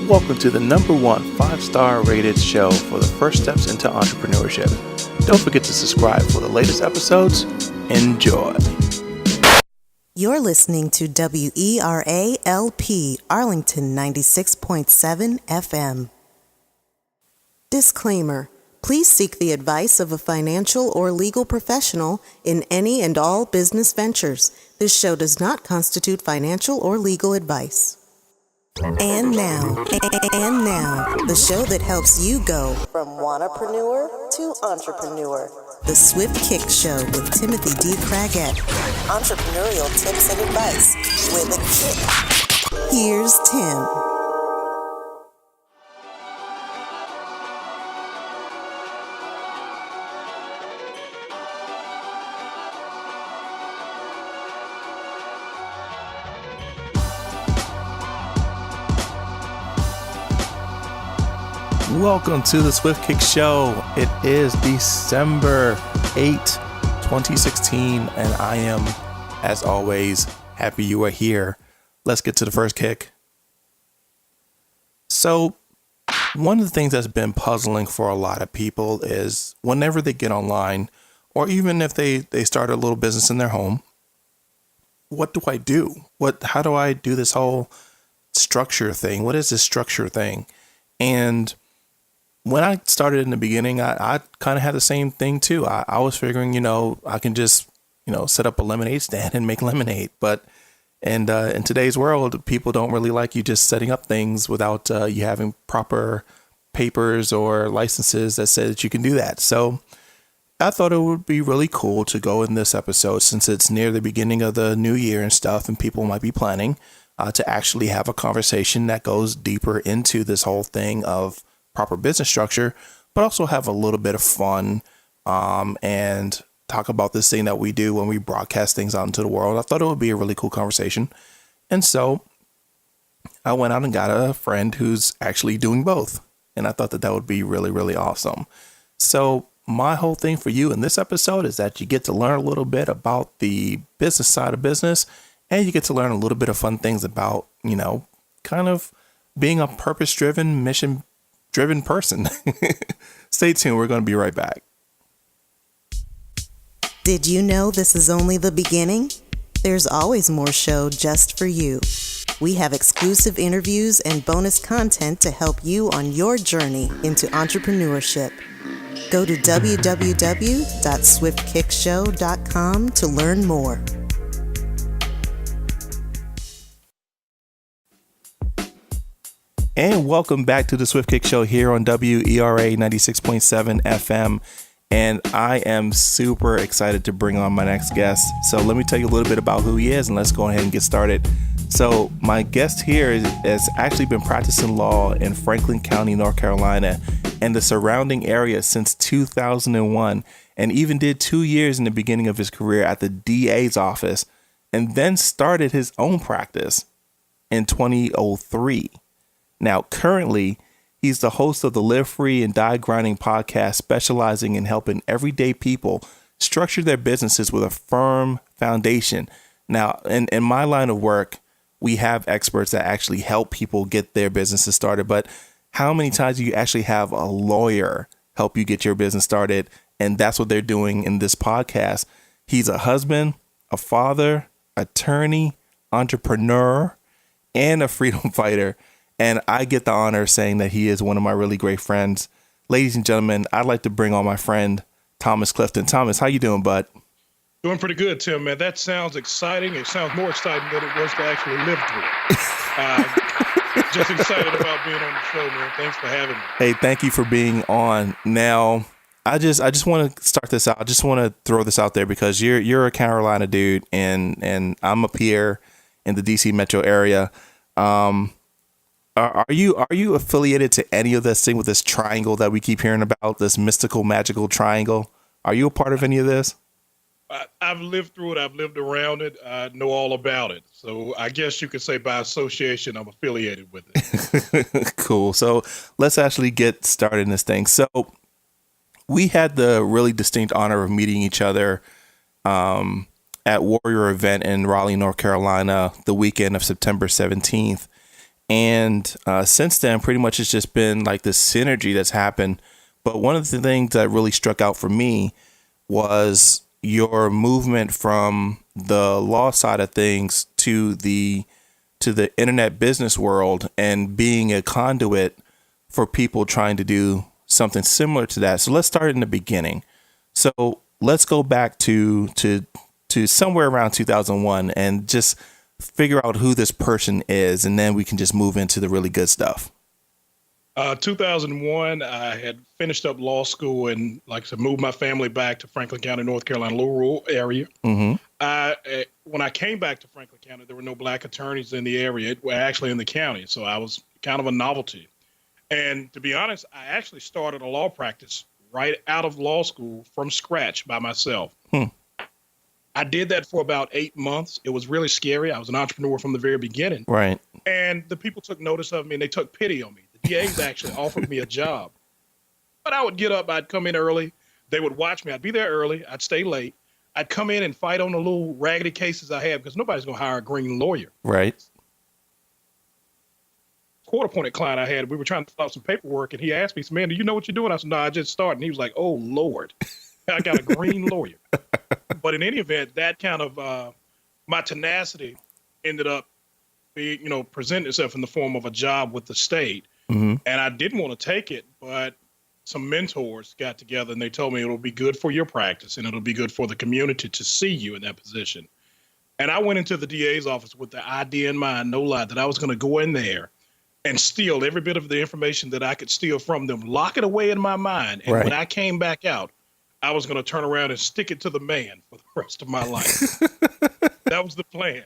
Welcome to the number one 5-star rated show for the first steps into entrepreneurship. Don't forget to subscribe for the latest episodes. Enjoy. You're listening to WERALP Arlington 96.7 FM. Disclaimer. Please seek the advice of a financial or legal professional in any and all business ventures. This show does not constitute financial or legal advice. And now, the show that helps you go from wannapreneur to entrepreneur. The Swift Kick Show with Timothy D. Craggett. Entrepreneurial tips and advice with a kick. Here's Tim. Welcome to the Swift Kick Show. It is December 8th, 2016, and I am, as always, happy you are here. Let's get to the first kick. So, one of the things that's been puzzling for a lot of people is whenever they get online, or even if they start a little business in their home, what do I do? How do I do this whole structure thing? What is this structure thing? And when I started in the beginning, I kind of had the same thing too. I was figuring, I can just, set up a lemonade stand and make lemonade. But in today's world, people don't really like you just setting up things without you having proper papers or licenses that say that you can do that. So I thought it would be really cool to go in this episode, since it's near the beginning of the new year and stuff, and people might be planning to actually have a conversation that goes deeper into this whole thing of proper business structure, but also have a little bit of fun and talk about this thing that we do when we broadcast things out into the world. I thought it would be a really cool conversation. And so I went out and got a friend who's actually doing both. And I thought that would be really, really awesome. So my whole thing for you in this episode is that you get to learn a little bit about the business side of business, and you get to learn a little bit of fun things about, kind of being a purpose-driven, mission-driven person. Stay tuned. We're going to be right back. Did you know this is only the beginning? There's always more show just for you. We have exclusive interviews and bonus content to help you on your journey into entrepreneurship. Go to www.swiftkickshow.com to learn more. And welcome back to the Swift Kick Show here on WERA 96.7 FM. And I am super excited to bring on my next guest. So let me tell you a little bit about who he is, and let's go ahead and get started. So my guest here has actually been practicing law in Franklin County, North Carolina, and the surrounding area since 2001, and even did 2 years in the beginning of his career at the DA's office, and then started his own practice in 2003. Now, currently, he's the host of the Live Free and Die Grinding podcast, specializing in helping everyday people structure their businesses with a firm foundation. Now, in my line of work, we have experts that actually help people get their businesses started. But how many times do you actually have a lawyer help you get your business started? And that's what they're doing in this podcast. He's a husband, a father, attorney, entrepreneur, and a freedom fighter. And I get the honor of saying that he is one of my really great friends. Ladies and gentlemen, I'd like to bring on my friend, Thomas Clifton. Thomas, how you doing, bud? Doing pretty good, Tim, man. That sounds exciting. It sounds more exciting than it was to actually live through it. Just excited about being on the show, man. Thanks for having me. Hey, thank you for being on. Now, I just want to start this out. I just want to throw this out there because you're a Carolina dude, and I'm up here in the DC metro area. Are you affiliated to any of this thing with this triangle that we keep hearing about, this mystical, magical triangle? Are you a part of any of this? I've lived through it. I've lived around it. I know all about it. So I guess you could say by association, I'm affiliated with it. Cool. So let's actually get started in this thing. So we had the really distinct honor of meeting each other at Warrior event in Raleigh, North Carolina, the weekend of September 17th. And since then, pretty much it's just been like this synergy that's happened. But one of the things that really struck out for me was your movement from the law side of things to the internet business world and being a conduit for people trying to do something similar to that. So let's start in the beginning. So let's go back to somewhere around 2001 and just figure out who this person is, and then we can just move into the really good stuff. 2001, I had finished up law school and, like I said, moved my family back to Franklin County, North Carolina, a little rural area. Mm-hmm. When I came back to Franklin County, there were no black attorneys in the area, actually in the county. So I was kind of a novelty. And to be honest, I actually started a law practice right out of law school from scratch by myself. I did that for about 8 months. It was really scary. I was an entrepreneur from the very beginning. Right. And the people took notice of me and they took pity on me. The DAs actually offered me a job. But I would get up, I'd come in early. They would watch me. I'd be there early. I'd stay late. I'd come in and fight on the little raggedy cases I had because nobody's going to hire a green lawyer. Right. Court-appointed client I had, we were trying to fill out some paperwork, and he asked me, he said, "Man, do you know what you're doing?" I said, "No, I just started." And he was like, "Oh, Lord, I got a green lawyer." But in any event, that kind of my tenacity ended up being, presenting itself in the form of a job with the state. Mm-hmm. And I didn't want to take it, but some mentors got together and they told me it'll be good for your practice and it'll be good for the community to see you in that position. And I went into the DA's office with the idea in mind, no lie, that I was going to go in there and steal every bit of the information that I could steal from them, lock it away in my mind. And when I came back out, I was going to turn around and stick it to the man for the rest of my life. That was the plan.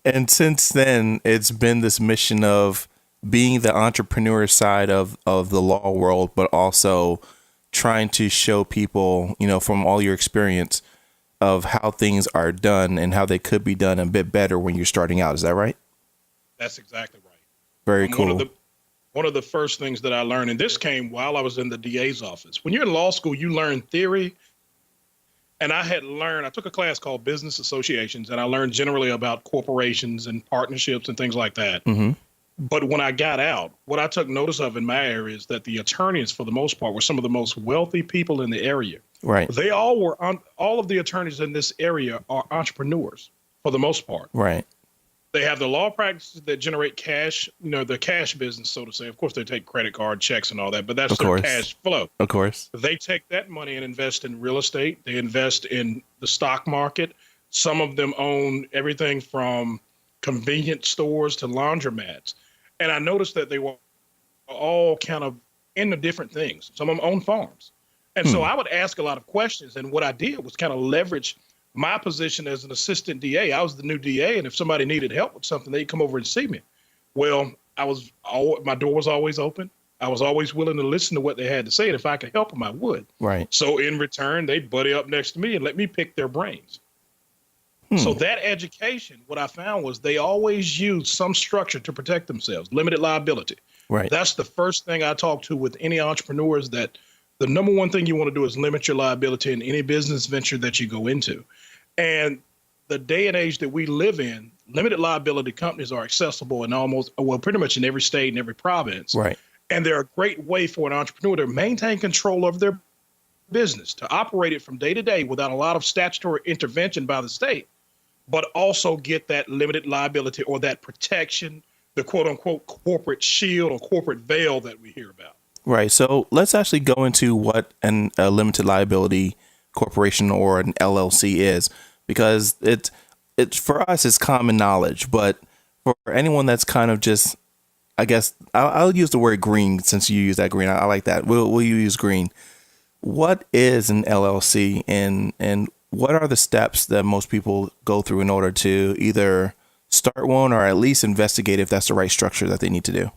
And since then, it's been this mission of being the entrepreneur side of the law world, but also trying to show people, from all your experience of how things are done and how they could be done a bit better when you're starting out. Is that right? That's exactly right. Very cool. One of the first things that I learned, and this came while I was in the DA's office. When you're in law school, you learn theory. And I took a class called Business Associations, and I learned generally about corporations and partnerships and things like that. Mm-hmm. But when I got out, what I took notice of in my area is that the attorneys, for the most part, were some of the most wealthy people in the area. Right. They all of the attorneys in this area are entrepreneurs for the most part. Right. They have the law practices that generate cash, the cash business, so to say. Of course, they take credit card checks and all that, but that's their cash flow. Of course. They take that money and invest in real estate. They invest in the stock market. Some of them own everything from convenience stores to laundromats. And I noticed that they were all kind of into different things. Some of them own farms. And so I would ask a lot of questions. And what I did was kind of leverage my position as an assistant DA. I was the new DA. And if somebody needed help with something, they'd come over and see me. Well, my door was always open. I was always willing to listen to what they had to say. And if I could help them, I would. Right. So in return, they'd buddy up next to me and let me pick their brains. So that education, what I found was they always use some structure to protect themselves, limited liability. Right. That's the first thing I talk to with any entrepreneurs, that the number one thing you want to do is limit your liability in any business venture that you go into. And the day and age that we live in, limited liability companies are accessible in pretty much in every state and every province. Right. And they're a great way for an entrepreneur to maintain control of their business, to operate it from day to day without a lot of statutory intervention by the state, but also get that limited liability or that protection, the quote unquote corporate shield or corporate veil that we hear about. Right. So let's actually go into what a limited liability corporation or an LLC is, because it's for us, it's common knowledge. But for anyone that's kind of just, I guess I'll use the word green, since you use that green. I like that. Will you use green? What is an LLC, and what are the steps that most people go through in order to either start one or at least investigate if that's the right structure that they need to do?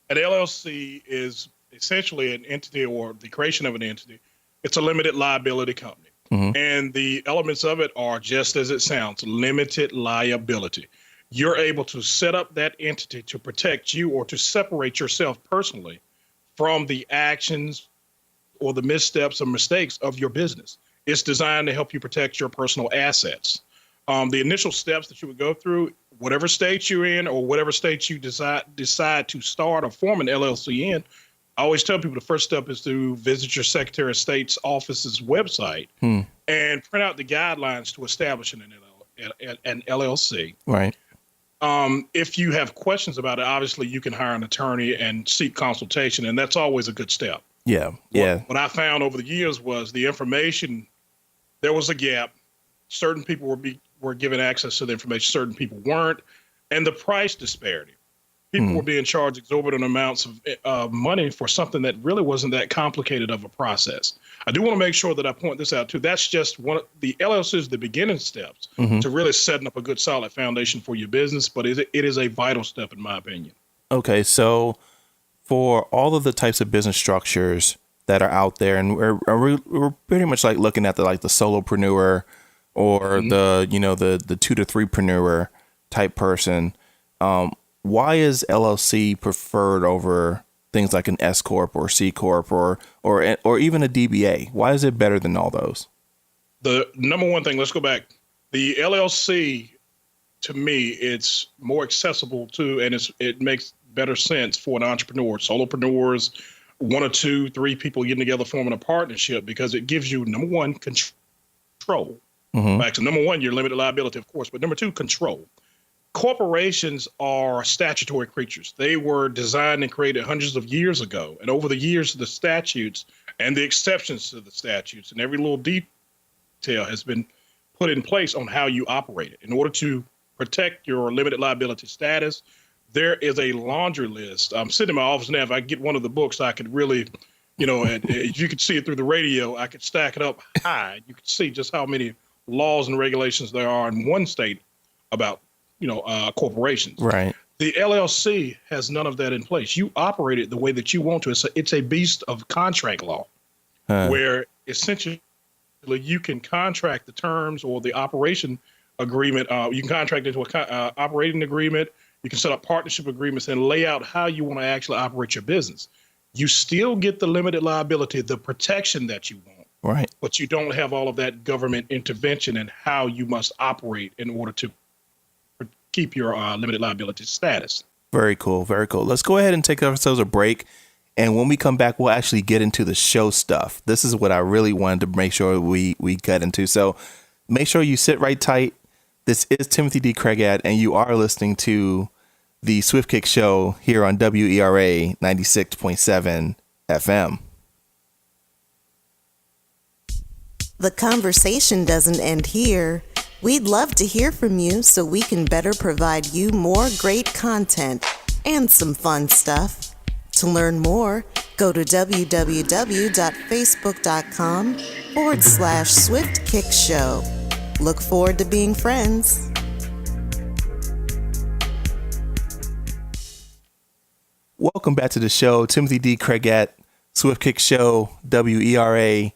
An LLC is essentially an entity, or the creation of an entity. It's a limited liability company. Mm-hmm. And the elements of it are just as it sounds, limited liability. You're able to set up that entity to protect you or to separate yourself personally from the actions or the missteps or mistakes of your business. It's designed to help you protect your personal assets. The initial steps that you would go through, whatever state you're in or whatever state you decide to start or form an LLC in, I always tell people the first step is to visit your Secretary of State's office's website and print out the guidelines to establishing an LLC. Right. If you have questions about it, obviously you can hire an attorney and seek consultation, and that's always a good step. Yeah. What I found over the years was the information, there was a gap. Certain people were given access to the information, certain people weren't, and the price disparity. People were being charged exorbitant amounts of money for something that really wasn't that complicated of a process. I do want to make sure that I point this out too. That's just the LLC is the beginning steps to really setting up a good solid foundation for your business, but it is a vital step in my opinion. Okay, so for all of the types of business structures that are out there, and we're pretty much like looking at the solopreneur or the 2 to 3preneur type person. Why is LLC preferred over things like an S corp or C corp or even a DBA? Why is it better than all those? The number one thing, let's go back. The LLC, to me, it's more accessible to, and it makes better sense for an entrepreneur, solopreneurs, 1 or 2, 3 people getting together forming a partnership, because it gives you, number one, control. Back to number one, your limited liability, of course, but number 2, control. Corporations are statutory creatures. They were designed and created hundreds of years ago. And over the years, the statutes and the exceptions to the statutes and every little detail has been put in place on how you operate it. In order to protect your limited liability status, there is a laundry list. I'm sitting in my office now. If I get one of the books, I could really, and you could see it through the radio. I could stack it up high. You could see just how many laws and regulations there are in one state about corporations. Right. The LLC has none of that in place. You operate it the way that you want to. It's a beast of contract law, where essentially you can contract the terms or the operation agreement. You can contract into a operating agreement. You can set up partnership agreements and lay out how you want to actually operate your business. You still get the limited liability, the protection that you want. Right. But you don't have all of that government intervention in how you must operate in order to keep your limited liability status. Very cool. Very cool. Let's go ahead and take ourselves a break. And when we come back, we'll actually get into the show stuff. This is what I really wanted to make sure we get into. So make sure you sit right tight. This is Timothy D. Craigat, and you are listening to the Swift Kick Show here on WERA 96.7 FM. The conversation doesn't end here. We'd love to hear from you so we can better provide you more great content and some fun stuff. To learn more, go to www.facebook.com/Swift Kick Show. Look forward to being friends. Welcome back to the show. Timothy D. Craigat, Swift Kick Show, WERA,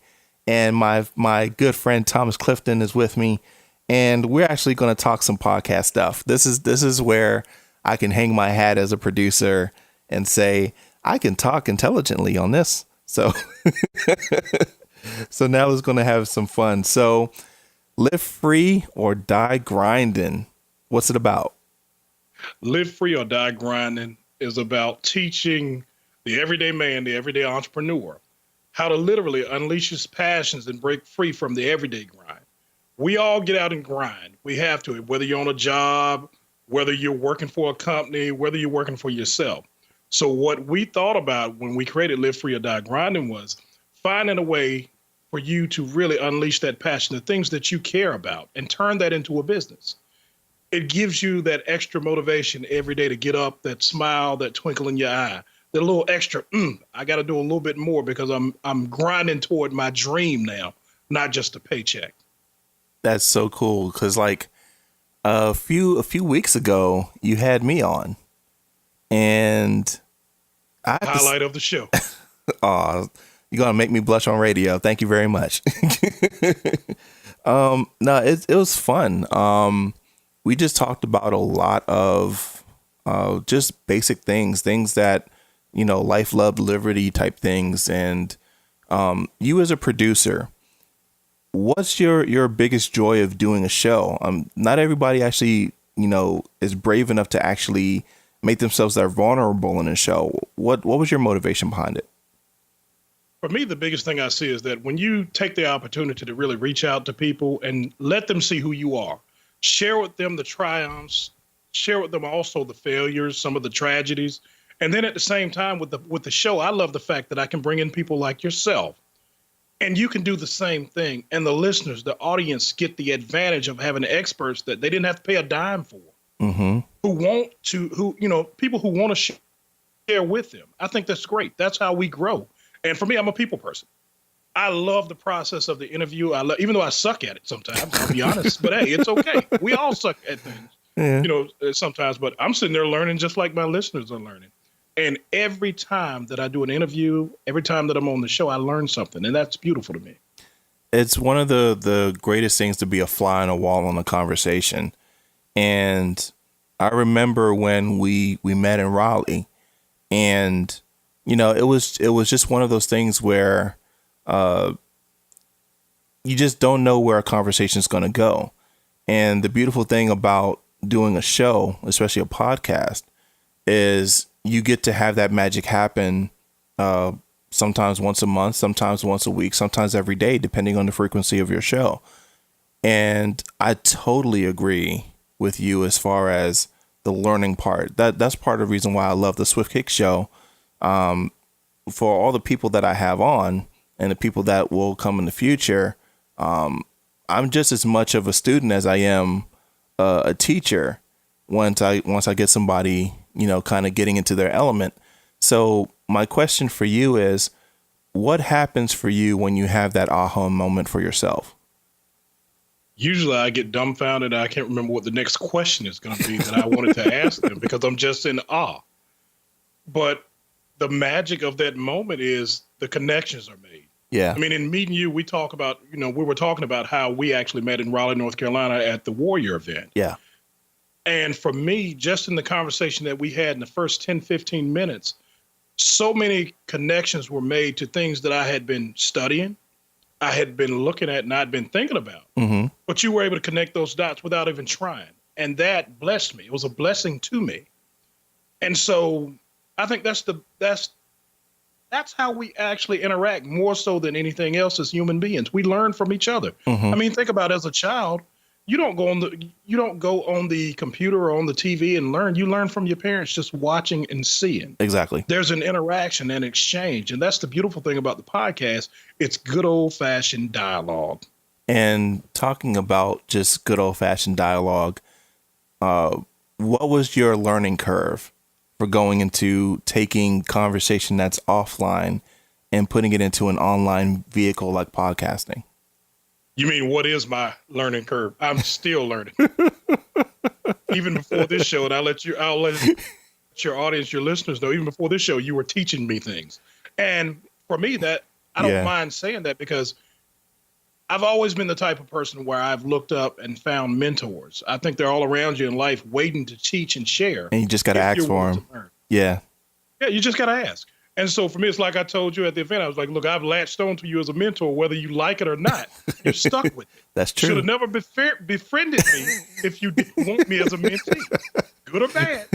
and my good friend Thomas Clifton is with me. And we're actually going to talk some podcast stuff. This is where I can hang my hat as a producer and say, I can talk intelligently on this. So, so now it's going to have some fun. So live free or die grinding. What's it about? Live free or die grinding is about teaching the everyday man, the everyday entrepreneur, how to literally unleash his passions and break free from the everyday grind. We all get out and grind. We have to, whether you're on a job, whether you're working for a company, whether you're working for yourself. So what we thought about when we created Live Free or Die Grinding was finding a way for you to really unleash that passion, the things that you care about, and turn that into a business. It gives you that extra motivation every day to get up, that smile, that twinkle in your eye, that little extra, I got to do a little bit more because I'm grinding toward my dream now, not just a paycheck. That's so cool. Cause like a few weeks ago you had me on and highlight of the show. Oh, you're going to make me blush on radio. Thank you very much. No, it was fun. We just talked about a lot of just basic things that, life, love, liberty type things. And you as a producer, what's your biggest joy of doing a show? Not everybody actually, is brave enough to actually make themselves that vulnerable in a show. What was your motivation behind it? For me, the biggest thing I see is that when you take the opportunity to really reach out to people and let them see who you are, share with them the triumphs, share with them also the failures, some of the tragedies. And then at the same time with the show, I love the fact that I can bring in people like yourself and you can do the same thing. And the listeners, the audience get the advantage of having experts that they didn't have to pay a dime for, people who want to share with them. I think that's great. That's how we grow. And for me, I'm a people person. I love the process of the interview. Even though I suck at it sometimes, I'll be honest, but hey, it's okay. We all suck at things, sometimes, but I'm sitting there learning just like my listeners are learning. And every time that I do an interview, every time that I'm on the show, I learn something. And that's beautiful to me. It's one of the greatest things to be a fly on a wall on a conversation. And I remember when we met in Raleigh, and it was just one of those things where you just don't know where a conversation is going to go. And the beautiful thing about doing a show, especially a podcast, is you get to have that magic happen sometimes once a month, sometimes once a week, sometimes every day, depending on the frequency of your show. And I totally agree with you as far as the learning part. That's part of the reason why I love the Swift Kick show. For all the people that I have on and the people that will come in the future, I'm just as much of a student as I am a teacher once I get somebody, kind of getting into their element. So my question for you is, what happens for you when you have that aha moment for yourself? Usually I get dumbfounded. I can't remember what the next question is going to be that I wanted to ask them because I'm just in awe. But the magic of that moment is the connections are made. Yeah. I mean, in meeting you, we talk about, we were talking about how we actually met in Raleigh, North Carolina at the Warrior event. Yeah. And for me, just in the conversation that we had in the first 10, 15 minutes, so many connections were made to things that I had been studying, I had been looking at, and I'd been thinking about. Mm-hmm. But you were able to connect those dots without even trying. And that blessed me. It was a blessing to me. And so I think that's how we actually interact more so than anything else as human beings. We learn from each other. Mm-hmm. I mean, think about it, as a child, you don't go on the computer or on the TV and learn. You learn from your parents just watching and seeing. Exactly. There's an interaction and exchange. And that's the beautiful thing about the podcast. It's good old-fashioned dialogue. And talking about just good old-fashioned dialogue, what was your learning curve for going into taking conversation that's offline and putting it into an online vehicle like podcasting? You mean, what is my learning curve? I'm still learning. Even before this show, and I'll let your audience, your listeners know, even before this show, you were teaching me things. And for me, that I don't mind saying that, because I've always been the type of person where I've looked up and found mentors. I think they're all around you in life waiting to teach and share. And you just got to ask for them. Yeah. Yeah, you just got to ask. And so for me, it's like I told you at the event, I was like, look, I've latched on to you as a mentor, whether you like it or not. You're stuck with it. That's true. Should have never befriended me if you didn't want me as a mentee. Good or bad,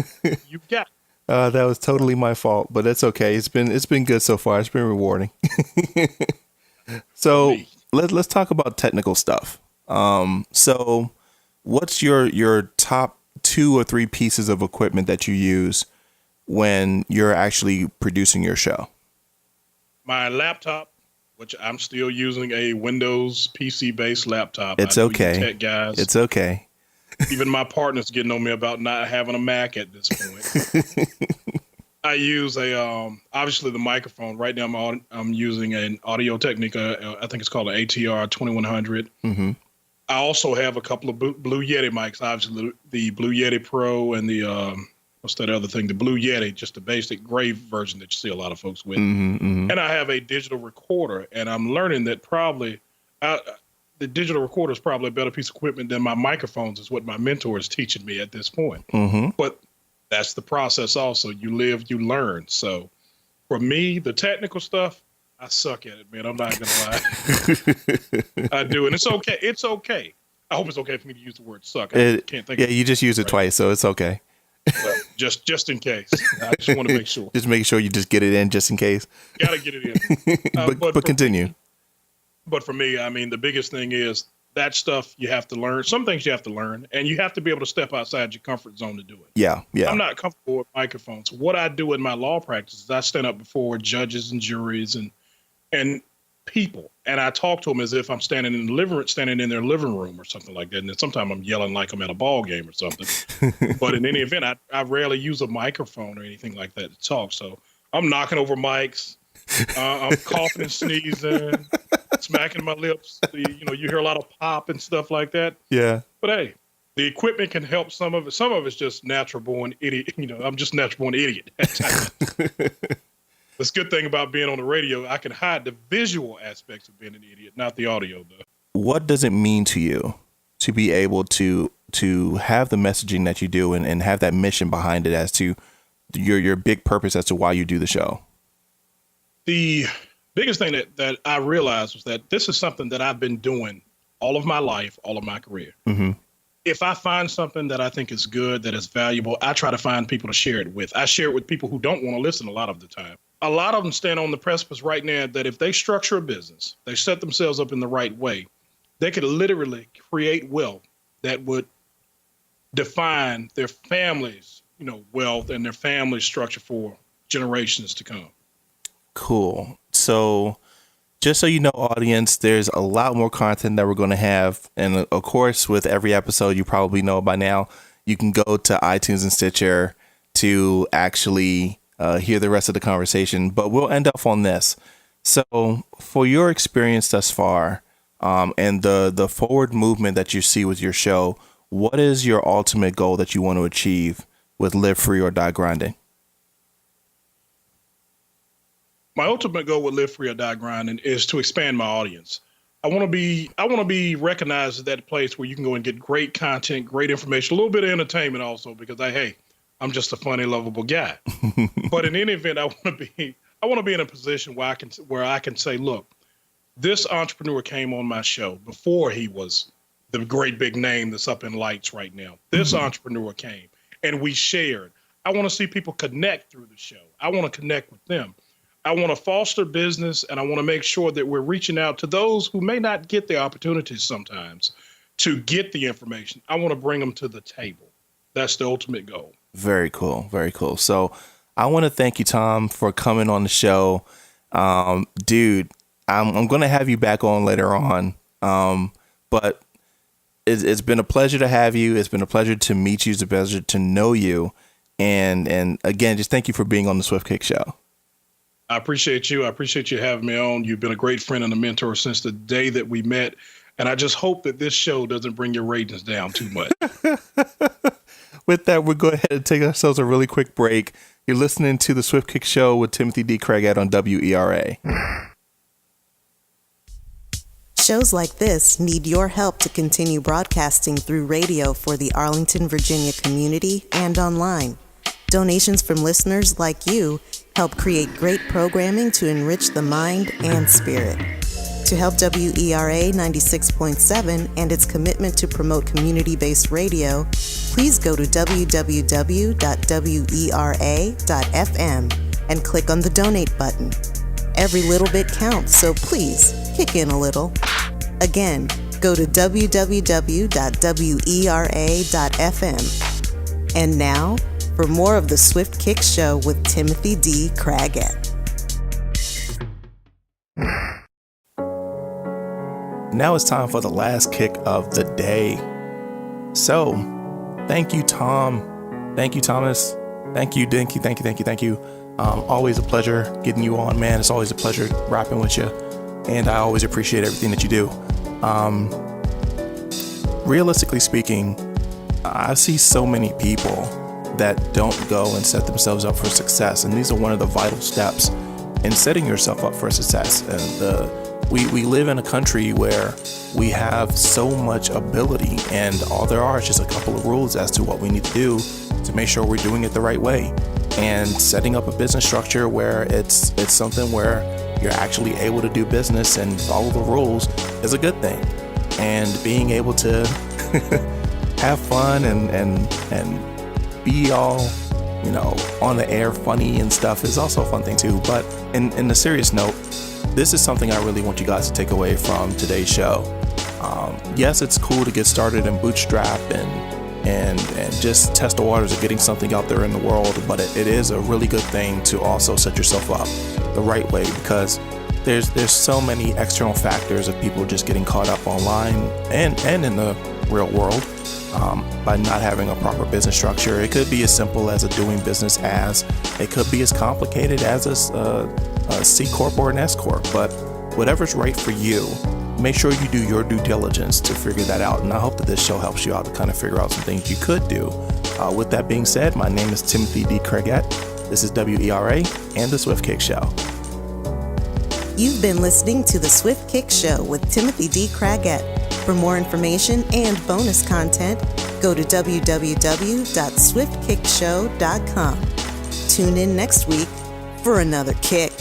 you got it. That was totally my fault, but it's okay. It's been good so far. It's been rewarding. So let's talk about technical stuff. So what's your top 2 or 3 pieces of equipment that you use when you're actually producing your show? My laptop, which I'm still using a Windows PC-based laptop. It's okay. Tech guys. It's okay. Even my partner's getting on me about not having a Mac at this point. I use obviously the microphone. Right now I'm using an Audio Technica. I think it's called an ATR 2100. Mm-hmm. I also have a couple of Blue Yeti mics, obviously the Blue Yeti Pro and the what's that other thing? The Blue Yeti, just the basic gray version that you see a lot of folks with. Mm-hmm, mm-hmm. And I have a digital recorder, and I'm learning that probably the digital recorder is probably a better piece of equipment than my microphones, is what my mentor is teaching me at this point. Mm-hmm. But that's the process also. You live, you learn. So for me, the technical stuff, I suck at it, man. I'm not gonna lie. I do, and it's okay. It's okay. I hope it's okay for me to use the word suck. I can't think. Yeah, you just used it twice, so it's okay. Well, just in case. I just want to make sure. Just make sure you just get it in, just in case. Got to get it in. But continue. But for me, I mean, the biggest thing is that stuff you have to learn. Some things you have to learn, and you have to be able to step outside your comfort zone to do it. Yeah. I'm not comfortable with microphones. What I do in my law practice is I stand up before judges and juries and people, and I talk to them as if I'm standing in their living room or something like that. And then sometimes I'm yelling like I'm at a ball game or something. But in any event, I rarely use a microphone or anything like that to talk. So I'm knocking over mics. I'm coughing and sneezing, smacking my lips. You hear a lot of pop and stuff like that. Yeah. But hey, the equipment can help some of it. Some of it's just natural born idiot. I'm just natural born idiot. That's a good thing about being on the radio. I can hide the visual aspects of being an idiot, not the audio, though. What does it mean to you to be able to have the messaging that you do and have that mission behind it as to your big purpose as to why you do the show? The biggest thing that I realized was that this is something that I've been doing all of my life, all of my career. Mm-hmm. If I find something that I think is good, that is valuable, I try to find people to share it with. I share it with people who don't want to listen a lot of the time. A lot of them stand on the precipice right now that if they structure a business, they set themselves up in the right way, they could literally create wealth that would define their family's, wealth and their family structure for generations to come. Cool. So just so you know, audience, there's a lot more content that we're going to have. And of course, with every episode, you probably know by now, you can go to iTunes and Stitcher to actually hear the rest of the conversation. But we'll end up on this. So for your experience thus far and the forward movement that you see with your show, what is your ultimate goal that you want to achieve with Live Free or Die Grinding? My ultimate goal with Live Free or Die Grinding is to expand my audience. I want to be recognized at that place where you can go and get great content, great information, a little bit of entertainment also, because I'm just a funny, lovable guy. But in any event, I want to be in a position where I can say, look, this entrepreneur came on my show before he was the great big name that's up in lights right now. This entrepreneur came and we shared. I want to see people connect through the show. I want to connect with them. I want to foster business, and I want to make sure that we're reaching out to those who may not get the opportunities sometimes to get the information. I want to bring them to the table. That's the ultimate goal. Very cool. Very cool. So I want to thank you, Tom, for coming on the show. Dude, I'm going to have you back on later on. But it's been a pleasure to have you. It's been a pleasure to meet you. It's a pleasure to know you. And again, just thank you for being on the Swift Kick Show. I appreciate you. I appreciate you having me on. You've been a great friend and a mentor since the day that we met. And I just hope that this show doesn't bring your ratings down too much. With that, we'll go ahead and take ourselves a really quick break. You're listening to the Swift Kick Show with Timothy D. Craighead on WERA. Shows like this need your help to continue broadcasting through radio for the Arlington, Virginia community and online. Donations from listeners like you help create great programming to enrich the mind and spirit. To help WERA 96.7 and its commitment to promote community-based radio, please go to www.wera.fm and click on the donate button. Every little bit counts, so please kick in a little. Again, go to www.wera.fm. And now, for more of the Swift Kick Show with Timothy D. Craighead. Now it's time for the last kick of the day. So, thank you, Tom. Thank you, Thomas. Thank you, Dinky. Thank you. Always a pleasure getting you on, man. It's always a pleasure rapping with you. And I always appreciate everything that you do. Realistically speaking, I see so many people that don't go and set themselves up for success. And these are one of the vital steps in setting yourself up for success. And we live in a country where we have so much ability, and all there are is just a couple of rules as to what we need to do to make sure we're doing it the right way. And setting up a business structure where it's something where you're actually able to do business and follow the rules is a good thing. And being able to have fun and be all, on the air funny and stuff is also a fun thing too. But in a serious note, this is something I really want you guys to take away from today's show. Yes, it's cool to get started and bootstrap and just test the waters of getting something out there in the world, but it is a really good thing to also set yourself up the right way, because there's so many external factors of people just getting caught up online and in the real world by not having a proper business structure. It could be as simple as a doing business as, it could be as complicated as a C Corp or an S Corp, but whatever's right for you, make sure you do your due diligence to figure that out. And I hope that this show helps you out to kind of figure out some things you could do. With that being said, my name is Timothy D. Craigett. This is WERA and The Swift Kick Show. You've been listening to The Swift Kick Show with Timothy D. Craigett. For more information and bonus content, go to www.swiftkickshow.com. Tune in next week for another kick.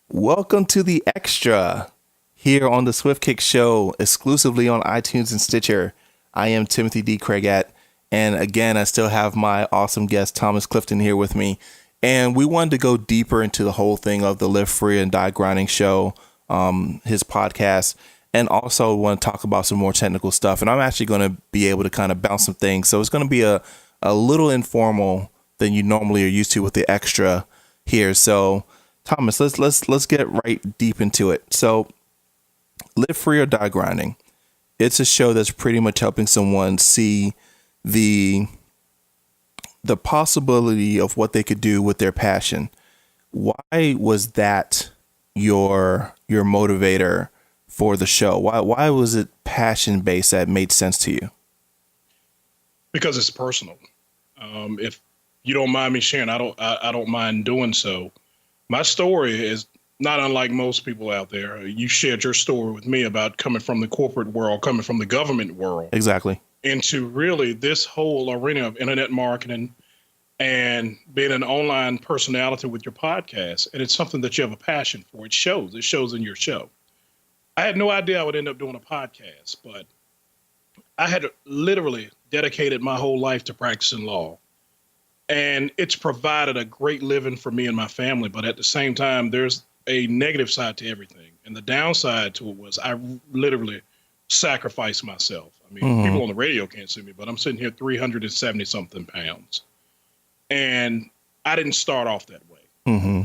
Welcome to the Extra here on the Swift Kick Show, exclusively on iTunes and Stitcher. I am Timothy D. Craigett, and again, I still have my awesome guest Thomas Clifton here with me, and we wanted to go deeper into the whole thing of the Live Free and Die Grinding show, his podcast, and also want to talk about some more technical stuff. And I'm actually going to be able to kind of bounce some things, so it's going to be a little informal than you normally are used to with the Extra here. So Thomas, let's get right deep into it. So, Live Free or Die Grinding. It's a show that's pretty much helping someone see the possibility of what they could do with their passion. Why was that your motivator for the show? Why was it passion based that made sense to you? Because it's personal. If you don't mind me sharing, I don't mind doing so. My story is not unlike most people out there. You shared your story with me about coming from the corporate world, coming from the government world. Exactly. Into really this whole arena of internet marketing and being an online personality with your podcast. And it's something that you have a passion for. It shows in your show. I had no idea I would end up doing a podcast, but I had literally dedicated my whole life to practicing law. And it's provided a great living for me and my family. But at the same time, there's a negative side to everything. And the downside to it was I literally sacrificed myself. I mean, people on the radio can't see me, but I'm sitting here 370 something pounds. And I didn't start off that way.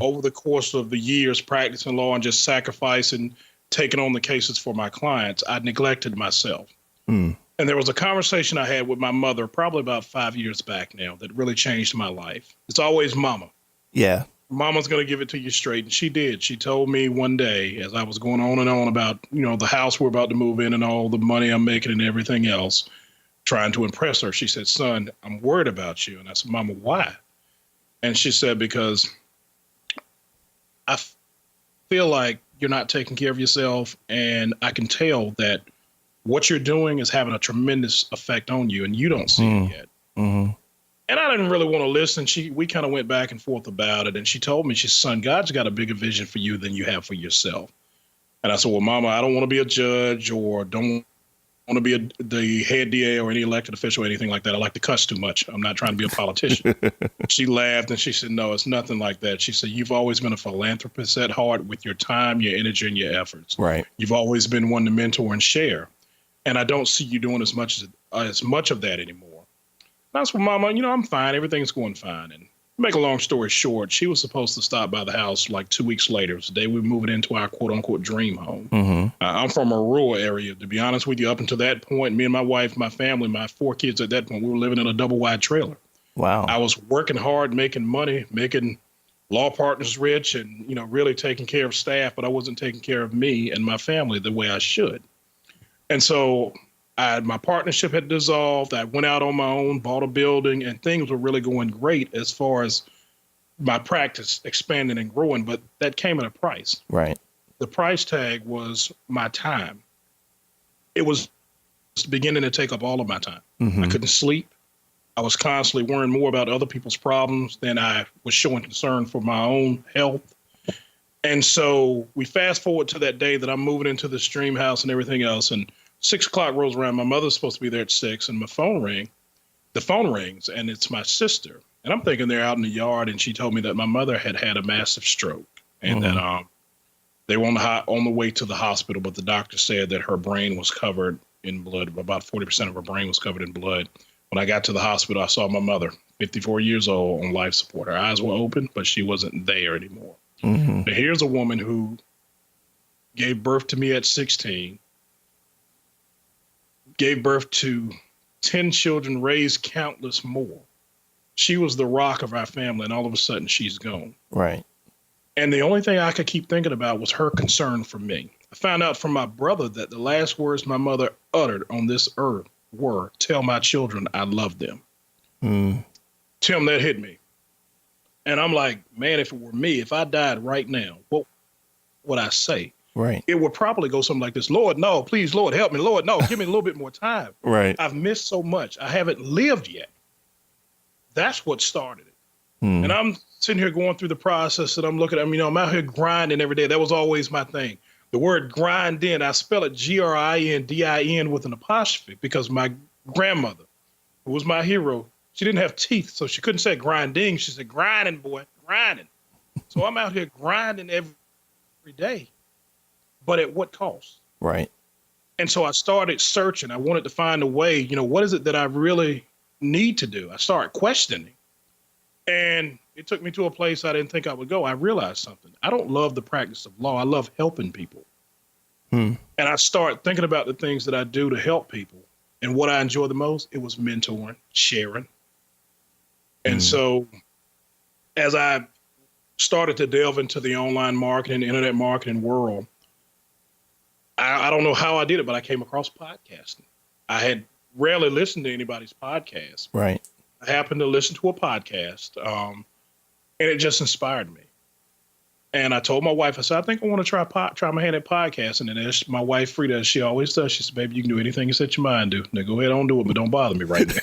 Over the course of the years practicing law and just sacrificing, taking on the cases for my clients, I neglected myself. And there was a conversation I had with my mother probably about 5 years back now that really changed my life. It's always mama. Yeah. Mama's going to give it to you straight. And she did. She told me one day as I was going on and on about, the house we're about to move in and all the money I'm making and everything else, trying to impress her. She said, son, I'm worried about you. And I said, Mama, why? And she said, because I feel like you're not taking care of yourself. And I can tell that what you're doing is having a tremendous effect on you, and you don't see it yet. And I didn't really want to listen. We kind of went back and forth about it, and she told me, she said, son, God's got a bigger vision for you than you have for yourself. And I said, well, Mama, I don't want to be a judge or don't want to be the head DA or any elected official or anything like that. I like to cuss too much. I'm not trying to be a politician. She laughed, and she said, no, it's nothing like that. She said, you've always been a philanthropist at heart with your time, your energy, and your efforts. Right. You've always been one to mentor and share. And I don't see you doing as much of that anymore. That's what Mama, I'm fine. Everything's going fine. And to make a long story short, she was supposed to stop by the house like 2 weeks later. It was the day we were moving into our quote unquote dream home. I'm from a rural area. To be honest with you, up until that point, me and my wife, my family, my 4 kids at that point, we were living in a double wide trailer. Wow. I was working hard, making money, making law partners rich and, really taking care of staff, but I wasn't taking care of me and my family the way I should. And so my partnership had dissolved. I went out on my own, bought a building, and things were really going great as far as my practice expanding and growing. But that came at a price. Right. The price tag was my time. It was beginning to take up all of my time. I couldn't sleep. I was constantly worrying more about other people's problems than I was showing concern for my own health. And so we fast forward to that day that I'm moving into this dream house and everything else. And 6 o'clock rolls around. My mother's supposed to be there at 6, and the phone rings, and it's my sister. And I'm thinking they're out in the yard, and she told me that my mother had had a massive stroke, and that they were on the way to the hospital, but the doctor said that her brain was covered in blood. About 40% of her brain was covered in blood. When I got to the hospital, I saw my mother, 54 years old, on life support. Her eyes were open, but she wasn't there anymore. But here's a woman who gave birth to me at 16, gave birth to 10 children, raised countless more. She was the rock of our family, and all of a sudden she's gone. Right. And the only thing I could keep thinking about was her concern for me. I found out from my brother that the last words my mother uttered on this earth were, "Tell my children I love them." Tim, that hit me. And I'm like, man, if it were me, if I died right now, what would I say? Right. It would probably go something like this: Lord, no, please, Lord, help me. Lord, no, give me a little bit more time. Right. I've missed so much. I haven't lived yet. That's what started it. And I'm sitting here going through the process, and I'm looking at, I'm out here grinding every day. That was always my thing. The word grindin, I spell it Grindin with an apostrophe, because my grandmother, who was my hero, she didn't have teeth, so she couldn't say grinding. She said, grinding, boy, grinding. So I'm out here grinding every day, but at what cost? Right. And so I started searching. I wanted to find a way, what is it that I really need to do? I started questioning. And it took me to a place I didn't think I would go. I realized something. I don't love the practice of law. I love helping people. And I started thinking about the things that I do to help people. And what I enjoy the most, it was mentoring, sharing. And so as I started to delve into the online marketing, internet marketing world, I don't know how I did it, but I came across podcasting. I had rarely listened to anybody's podcast. Right. I happened to listen to a podcast, and it just inspired me. And I told my wife, I said, I think I want to try my hand at podcasting. And as my wife, Frida, as she always does, she said, baby, you can do anything you set your mind to. Now go ahead on, do it, but don't bother me right now.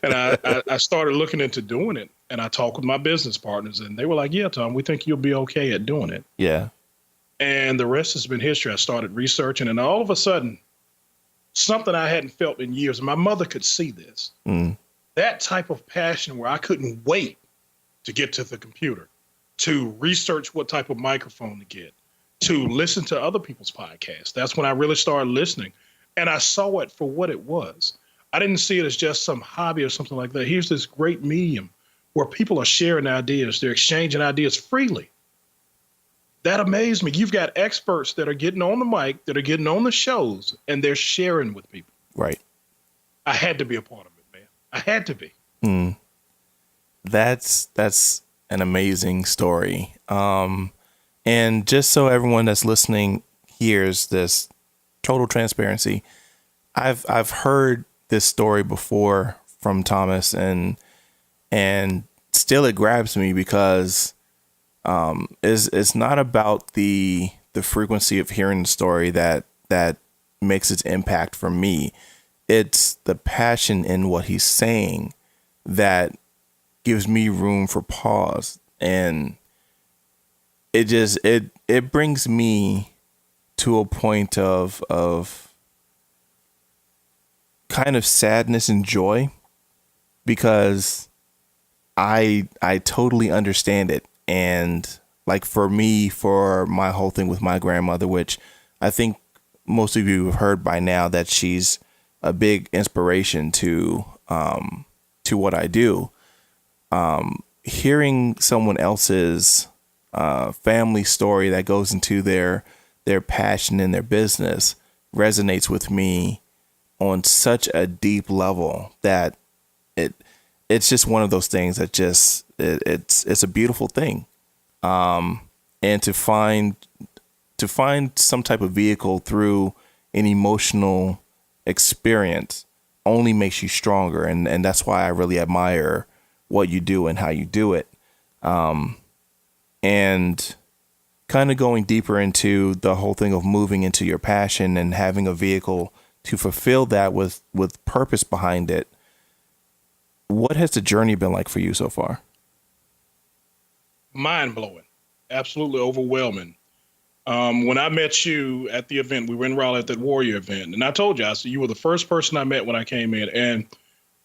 And I started looking into doing it, and I talked with my business partners, and they were like, yeah, Tom, we think you'll be okay at doing it. Yeah. And the rest has been history. I started researching, and all of a sudden, something I hadn't felt in years, and my mother could see this, that type of passion where I couldn't wait to get to the computer, to research what type of microphone to get, to listen to other people's podcasts. That's when I really started listening. And I saw it for what it was. I didn't see it as just some hobby or something like that. Here's this great medium where people are sharing ideas. They're exchanging ideas freely. That amazed me. You've got experts that are getting on the mic, that are getting on the shows, and they're sharing with people. Right. I had to be a part of it, man. I had to be. That's an amazing story. And just so everyone that's listening hears this, total transparency, I've heard this story before from Thomas, and still it grabs me because it's not about the frequency of hearing the story that makes its impact for me. It's the passion in what he's saying that gives me room for pause, and it brings me to a point of kind of sadness and joy, because I totally understand it. And like for me, for my whole thing with my grandmother, which I think most of you have heard by now that she's a big inspiration to what I do. Hearing someone else's family story that goes into their passion in their business resonates with me on such a deep level that it's just one of those things that just it's a beautiful thing. And to find some type of vehicle through an emotional experience only makes you stronger, and that's why I really admire what you do and how you do it. And kind of going deeper into the whole thing of moving into your passion and having a vehicle to fulfill that with purpose behind it. What has the journey been like for you so far? Mind blowing, absolutely overwhelming. When I met you at the event, we were in Raleigh at that Warrior event, and I told you, I said you were the first person I met when I came in, and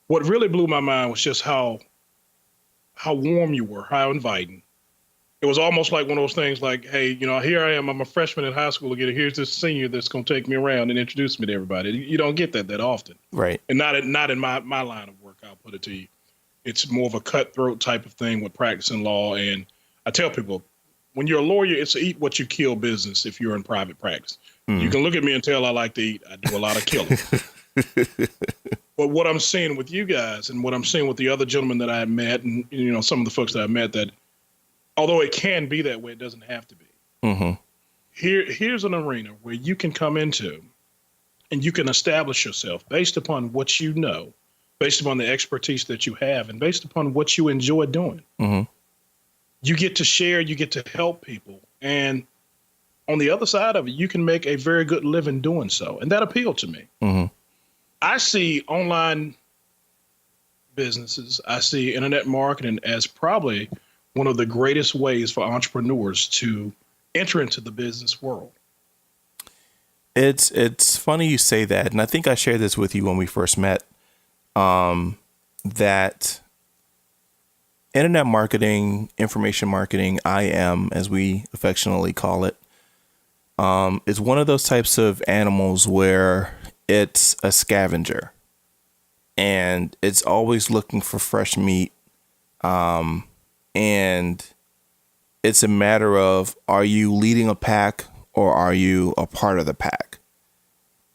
what really blew my mind was just how warm you were, how inviting. It was almost like one of those things like, hey, here I am, I'm a freshman in high school again. Here's this senior that's going to take me around and introduce me to everybody. You don't get that often. Right. And not in my line of work, I'll put it to you. It's more of a cutthroat type of thing with practicing law. And I tell people, when you're a lawyer, it's a eat what you kill business if you're in private practice. You can look at me and tell I like to eat. I do a lot of killing. But what I'm seeing with you guys and what I'm seeing with the other gentlemen that I met and, some of the folks that I met, that although it can be that way, it doesn't have to be. Mm-hmm. Here's an arena where you can come into and you can establish yourself based upon what you know, based upon the expertise that you have, and based upon what you enjoy doing. Mm-hmm. You get to share, you get to help people. And on the other side of it, you can make a very good living doing so. And that appealed to me. Mm-hmm. I see online businesses, I see internet marketing as probably one of the greatest ways for entrepreneurs to enter into the business world. It's funny you say that, and I think I shared this with you when we first met, that internet marketing, information marketing, IM, as we affectionately call it, is one of those types of animals where it's a scavenger and it's always looking for fresh meat. And it's a matter of, are you leading a pack or are you a part of the pack?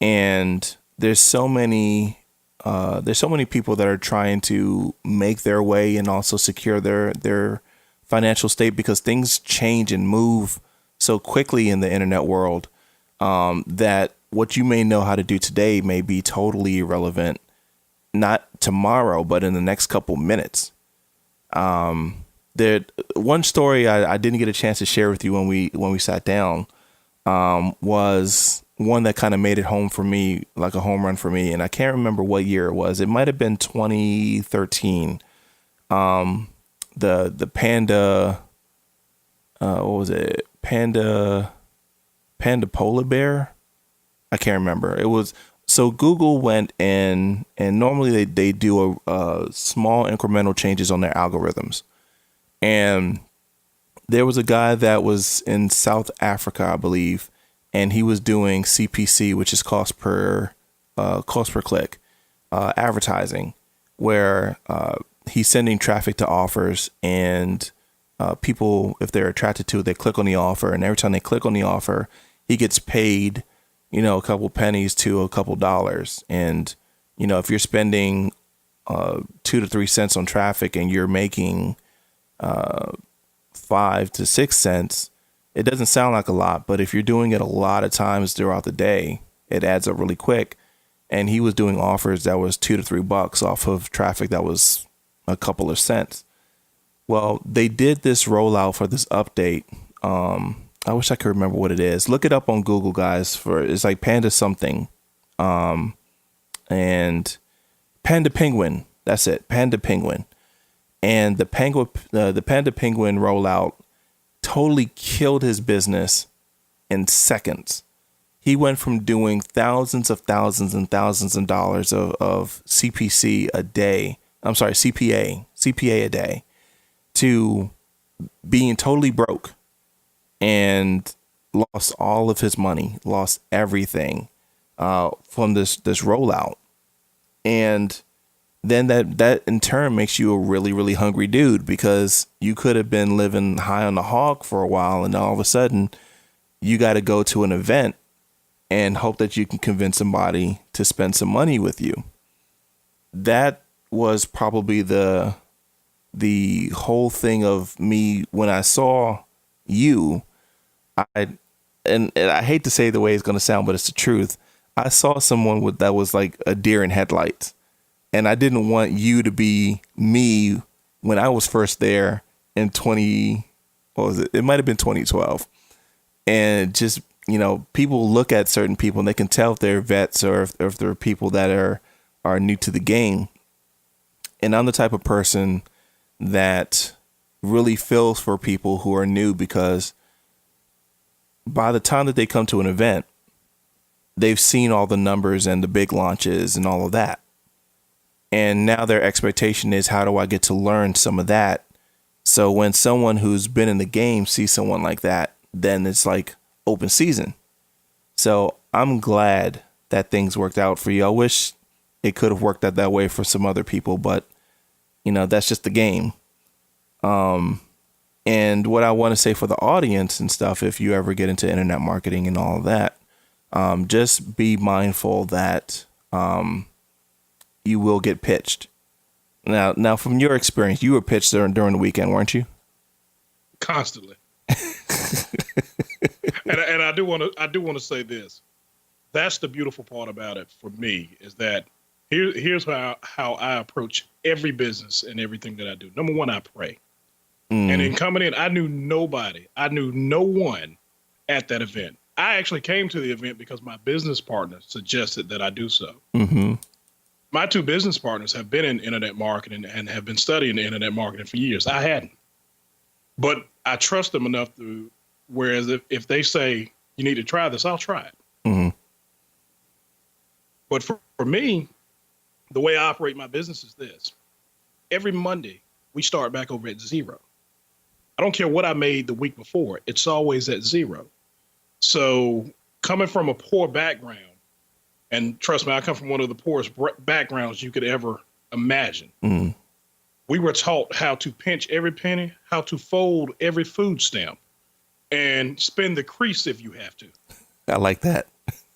And there's so many people that are trying to make their way and also secure their financial state, because things change and move so quickly in the internet world, that what you may know how to do today may be totally irrelevant, not tomorrow, but in the next couple minutes. There, one story I didn't get a chance to share with you when we sat down, was one that kind of made it home for me, like a home run for me. And I can't remember what year it was. It might have been 2013. The panda, what was it? Panda polar bear. I can't remember. It was, so Google went in, and normally they do a small incremental changes on their algorithms. And there was a guy that was in South Africa, I believe, and he was doing CPC, which is cost per click, advertising, where he's sending traffic to offers, and people, if they're attracted to it, they click on the offer, and every time they click on the offer, he gets paid, a couple pennies to a couple dollars. And, if you're spending 2 to 3 cents on traffic and you're making 5 to 6 cents, it doesn't sound like a lot, but if you're doing it a lot of times throughout the day, it adds up really quick. And he was doing offers that was $2 to $3 off of traffic that was a couple of cents. Well, they did this rollout for this update. I wish I could remember what it is. Look it up on Google, guys. It's like Panda something, and Panda Penguin. That's it, Panda Penguin. And the Panda Penguin rollout totally killed his business in seconds. He went from doing thousands and thousands of dollars of CPC a day. I'm sorry, CPA a day, to being totally broke and lost all of his money, lost everything from this rollout. And then that in turn makes you a really, really hungry dude, because you could have been living high on the hog for a while, and all of a sudden you got to go to an event and hope that you can convince somebody to spend some money with you. That was probably the whole thing of me when I saw you. And I hate to say the way it's going to sound, but it's the truth. I saw someone that was like a deer in headlights. And I didn't want you to be me when I was first there in what was it? It might have been 2012. And just, people look at certain people and they can tell if they're vets or if they're people that are new to the game. And I'm the type of person that really feels for people who are new, because by the time that they come to an event, they've seen all the numbers and the big launches and all of that. And now their expectation is, how do I get to learn some of that? So when someone who's been in the game sees someone like that, then it's like open season. So I'm glad that things worked out for you. I wish it could have worked out that way for some other people, but that's just the game. And what I want to say for the audience and stuff, if you ever get into internet marketing and all of that, just be mindful that you will get pitched. Now, from your experience, you were pitched during the weekend, weren't you? Constantly. and I do want to say this. That's the beautiful part about it for me, is that here's how I approach every business and everything that I do. Number one, I pray. And in coming in, I knew nobody. I knew no one at that event. I actually came to the event because my business partner suggested that I do so. Mm-hmm. My two business partners have been in internet marketing and have been studying the internet marketing for years. I hadn't. But I trust them enough to, whereas if they say, you need to try this, I'll try it. Mm-hmm. But for me, the way I operate my business is this. Every Monday, we start back over at zero. I don't care what I made the week before. It's always at zero. So coming from a poor background, and trust me, I come from one of the poorest backgrounds you could ever imagine. Mm. We were taught how to pinch every penny, how to fold every food stamp, and spend the crease if you have to. I like that.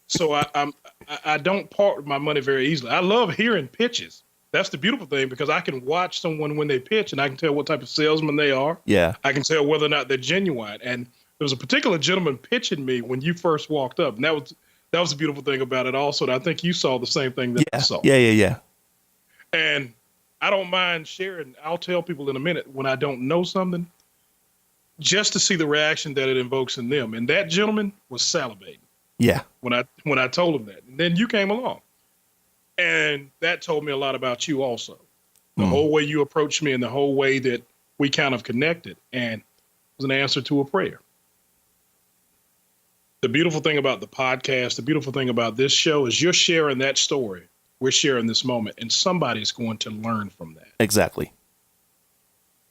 So I don't part with my money very easily. I love hearing pitches. That's the beautiful thing, because I can watch someone when they pitch and I can tell what type of salesman they are. Yeah. I can tell whether or not they're genuine. And there was a particular gentleman pitching me when you first walked up. And that was the beautiful thing about it also. And I think you saw the same thing that I saw. Yeah. And I don't mind sharing. I'll tell people in a minute when I don't know something, just to see the reaction that it invokes in them. And that gentleman was salivating. Yeah. When I told him that. And then you came along. And that told me a lot about you also. The whole way you approached me and the whole way that we kind of connected. And it was an answer to a prayer. The beautiful thing about the podcast, the beautiful thing about this show is you're sharing that story. We're sharing this moment, and somebody's going to learn from that. Exactly.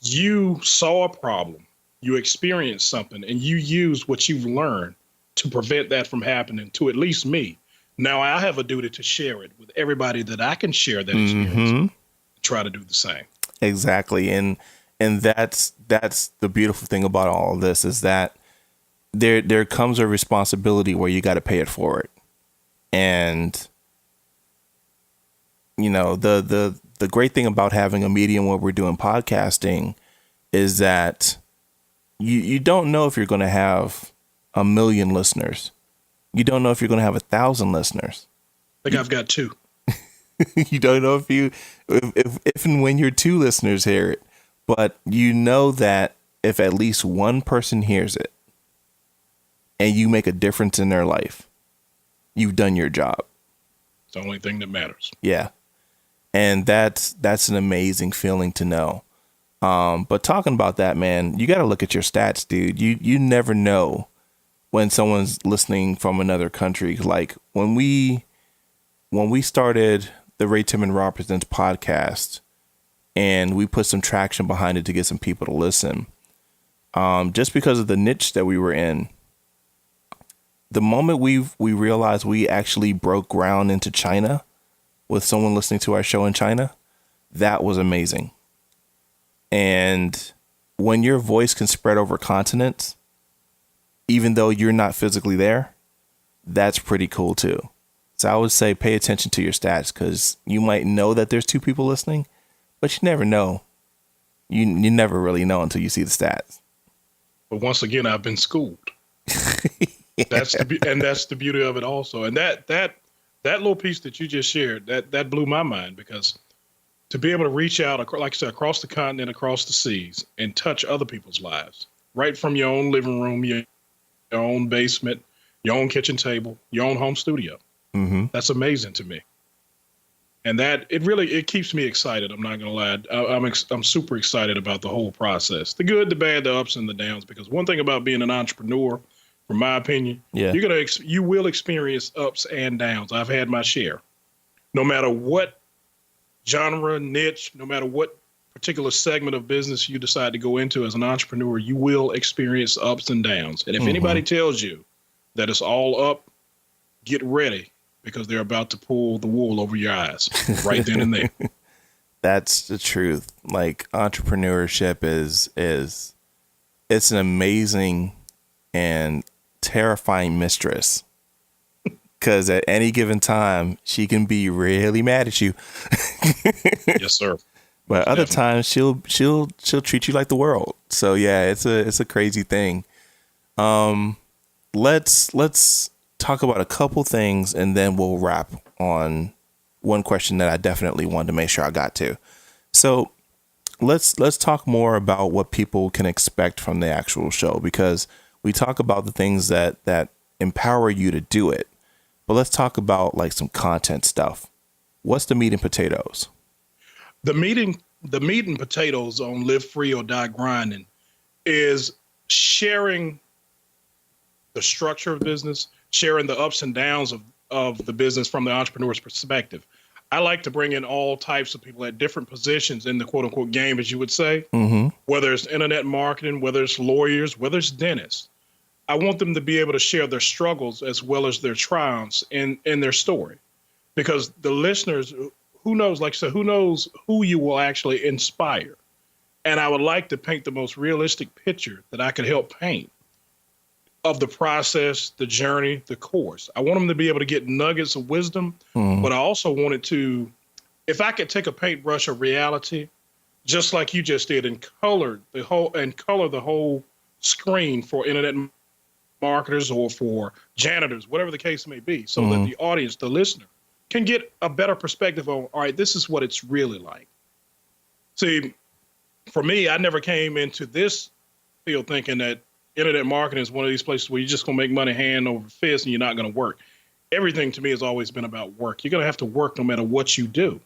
You saw a problem, you experienced something, and you used what you've learned to prevent that from happening to at least me. Now I have a duty to share it with everybody that I can share that experience with, try to do the same. Exactly. And that's the beautiful thing about all of this, is that there comes a responsibility where you got to pay it forward. And the great thing about having a medium where we're doing podcasting is that you don't know if you're going to have 1 million listeners. You don't know if you're going to have 1,000 listeners. I think I've got 2. You don't know if and when your 2 listeners hear it, but you know that if at least one person hears it and you make a difference in their life, you've done your job. It's the only thing that matters. Yeah. And that's an amazing feeling to know. But talking about that, man, you got to look at your stats, dude. You never know when someone's listening from another country. Like when we started the Ray Tim and Rob Presents podcast and we put some traction behind it to get some people to listen, just because of the niche that we were in, the moment we realized we actually broke ground into China with someone listening to our show in China, that was amazing. And when your voice can spread over continents, even though you're not physically there, that's pretty cool too. So I would say pay attention to your stats, because you might know that there's 2 people listening, but you never know. You never really know until you see the stats. But once again, I've been schooled. Yeah. That's the beauty of it also. And that little piece that you just shared, that blew my mind, because to be able to reach out, like I said, across the continent, across the seas, and touch other people's lives, right from your own living room, your your own basement, your own kitchen table, your own home studio. Mm-hmm. That's amazing to me. And that it keeps me excited. I'm not gonna lie. I'm super excited about the whole process, the good, the bad, the ups and the downs. Because one thing about being an entrepreneur, from my opinion, Yeah. you will experience ups and downs. I've had my share. No matter what genre, niche, no matter what particular segment of business you decide to go into as an entrepreneur, you will experience ups and downs. And if anybody tells you that it's all up, get ready, because they're about to pull the wool over your eyes right then and there. That's the truth. Like, entrepreneurship is it's an amazing and terrifying mistress, because at any given time she can be really mad at you. Yes, sir. But other Definitely. times she'll treat you like the world. So yeah, it's a crazy thing. Let's talk about a couple things, and then we'll wrap on one question that I definitely wanted to make sure I got to. So let's talk more about what people can expect from the actual show, because we talk about the things that empower you to do it. But let's talk about like some content stuff. What's the meat and potatoes? The meat and potatoes on Live Free or Die Grinding is sharing the structure of business, sharing the ups and downs of the business from the entrepreneur's perspective. I like to bring in all types of people at different positions in the quote unquote game, as you would say, whether it's internet marketing, whether it's lawyers, whether it's dentists. I want them to be able to share their struggles as well as their triumphs in their story, because the listeners, who knows, like I said, who knows who you will actually inspire. And I would like to paint the most realistic picture that I could help paint of the process, the journey, the course. I want them to be able to get nuggets of wisdom, but I also wanted to, if I could take a paintbrush of reality, just like you just did, and color the whole screen for internet marketers or for janitors, whatever the case may be, so that the audience, the listener, can get a better perspective on, all right, this is what it's really like. See, for me, I never came into this field thinking that internet marketing is one of these places where you're just going to make money hand over fist and you're not going to work. Everything to me has always been about work. You're going to have to work no matter what you do.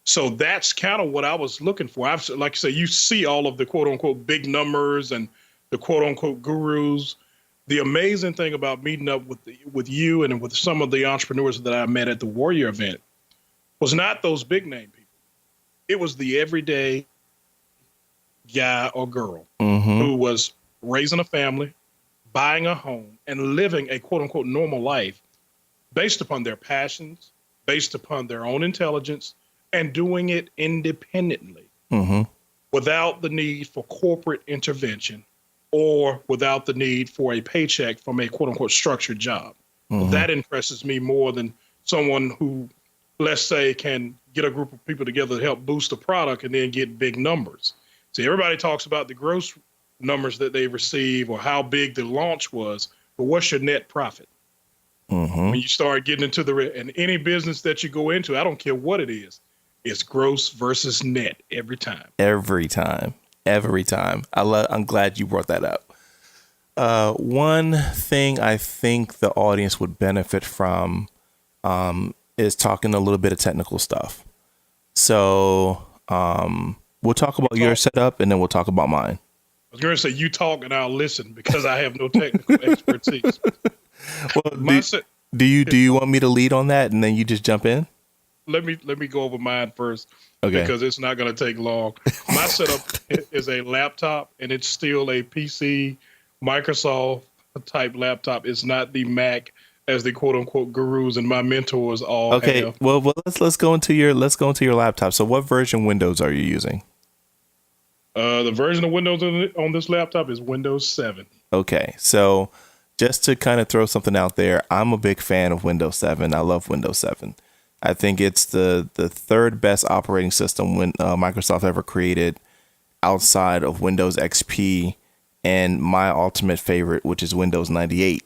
So that's kind of what I was looking for. Like I say, you see all of the quote unquote big numbers and the quote unquote gurus. The amazing thing about meeting up with you and with some of the entrepreneurs that I met at the Warrior event was not those big name people. It was the everyday guy or girl who was raising a family, buying a home, and living a quote unquote normal life based upon their passions, based upon their own intelligence, and doing it independently without the need for corporate intervention or without the need for a paycheck from a quote unquote structured job. That impresses me more than someone who, let's say, can get a group of people together to help boost a product and then get big numbers. See, everybody talks about the gross numbers that they receive or how big the launch was, but what's your net profit? When you start getting into and any business that you go into, I don't care what it is, it's gross versus net every time. Every time. I'm glad you brought that up. One thing I think the audience would benefit from is talking a little bit of technical stuff. So we'll talk about your setup and then we'll talk about mine. I was going to say, you talk and I'll listen because I have no technical expertise. Well, do you want me to lead on that and then you just jump in? Let me go over mine first, okay, because it's not going to take long. My setup is a laptop, and it's still a PC Microsoft type laptop. It's not the Mac as the quote unquote gurus and my mentors all have. Well, let's go into your laptop. So what version Windows are you using? The version of Windows on this laptop is Windows 7. Okay, so just to kind of throw something out there, I'm a big fan of Windows 7. I love Windows 7. I think it's the third best operating system Microsoft ever created, outside of Windows XP and my ultimate favorite, which is Windows 98.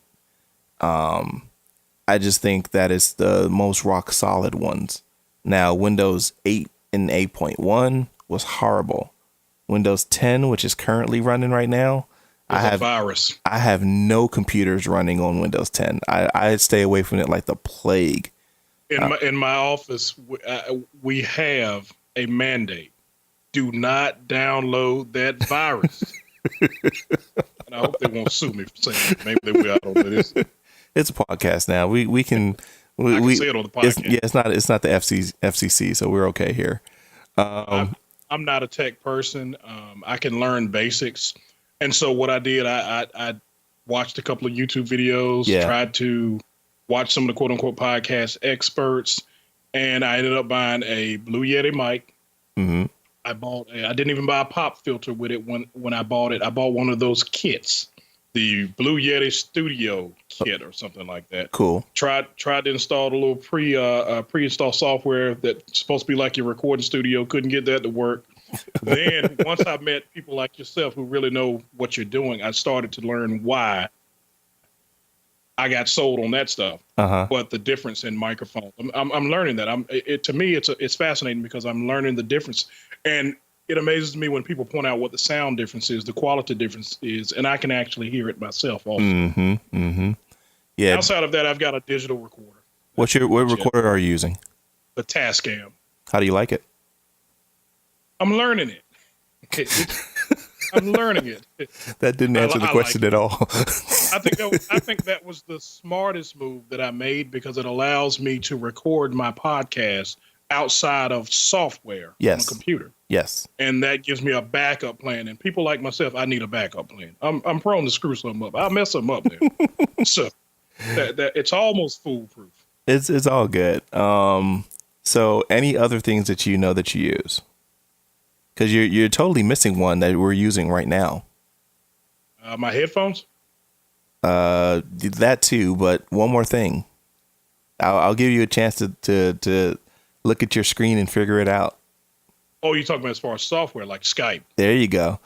I just think that is the most rock solid ones. Now, Windows 8 and 8.1 was horrible. Windows 10, which is currently running right now, It's a virus. I have no computers running on Windows 10. I stay away from it like the plague. In my office, we have a mandate: do not download that virus. And I hope they won't sue me for saying that. Maybe they will. I don't know this. It's a podcast now. We can. I can say it on the podcast. It's not the FCC, so we're okay here. I'm not a tech person. I can learn basics, and so what I did, I watched a couple of YouTube videos, tried to watch some of the quote unquote podcast experts, and I ended up buying a Blue Yeti mic. Mm-hmm. I didn't even buy a pop filter with it when I bought it. I bought one of those kits, the Blue Yeti Studio kit or something like that. Cool. Tried to install the little pre-install software that's supposed to be like your recording studio. Couldn't get that to work. Then once I met people like yourself who really know what you're doing, I started to learn why I got sold on that stuff. But the difference in microphones, I'm learning that. To me, it's fascinating because I'm learning the difference, and it amazes me when people point out what the sound difference is, the quality difference is, and I can actually hear it myself also. Mm-hmm. Mm-hmm. Yeah. Outside of that, I've got a digital recorder. What recorder are you using? The Tascam. How do you like it? I'm learning it. I'm learning it. That didn't answer the question at all. I think that was the smartest move that I made because it allows me to record my podcast outside of software on a computer. Yes. And that gives me a backup plan. And people like myself, I need a backup plan. I'm prone to screw something up. I'll mess something up there. So that it's almost foolproof. It's all good. So any other things that you know that you use? Because you're totally missing one that we're using right now. My headphones? That too, but one more thing. I'll give you a chance to look at your screen and figure it out. Oh, you're talking about as far as software, like Skype. There you go.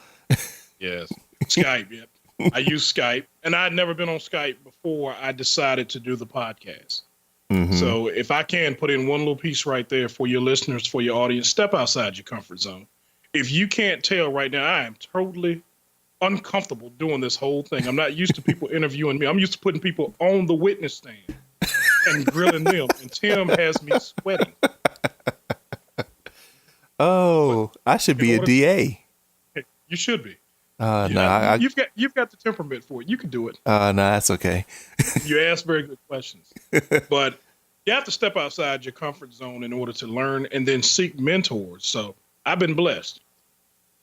Yes. Skype, yep. I use Skype, and I had never been on Skype before I decided to do the podcast. Mm-hmm. So if I can put in one little piece right there for your listeners, for your audience, step outside your comfort zone. If you can't tell right now, I am totally uncomfortable doing this whole thing. I'm not used to people interviewing me. I'm used to putting people on the witness stand and grilling them. And Tim has me sweating. Oh, I should be a DA. You should be. You've got the temperament for it. You can do it. No, that's okay. You ask very good questions, but you have to step outside your comfort zone in order to learn and then seek mentors. So I've been blessed.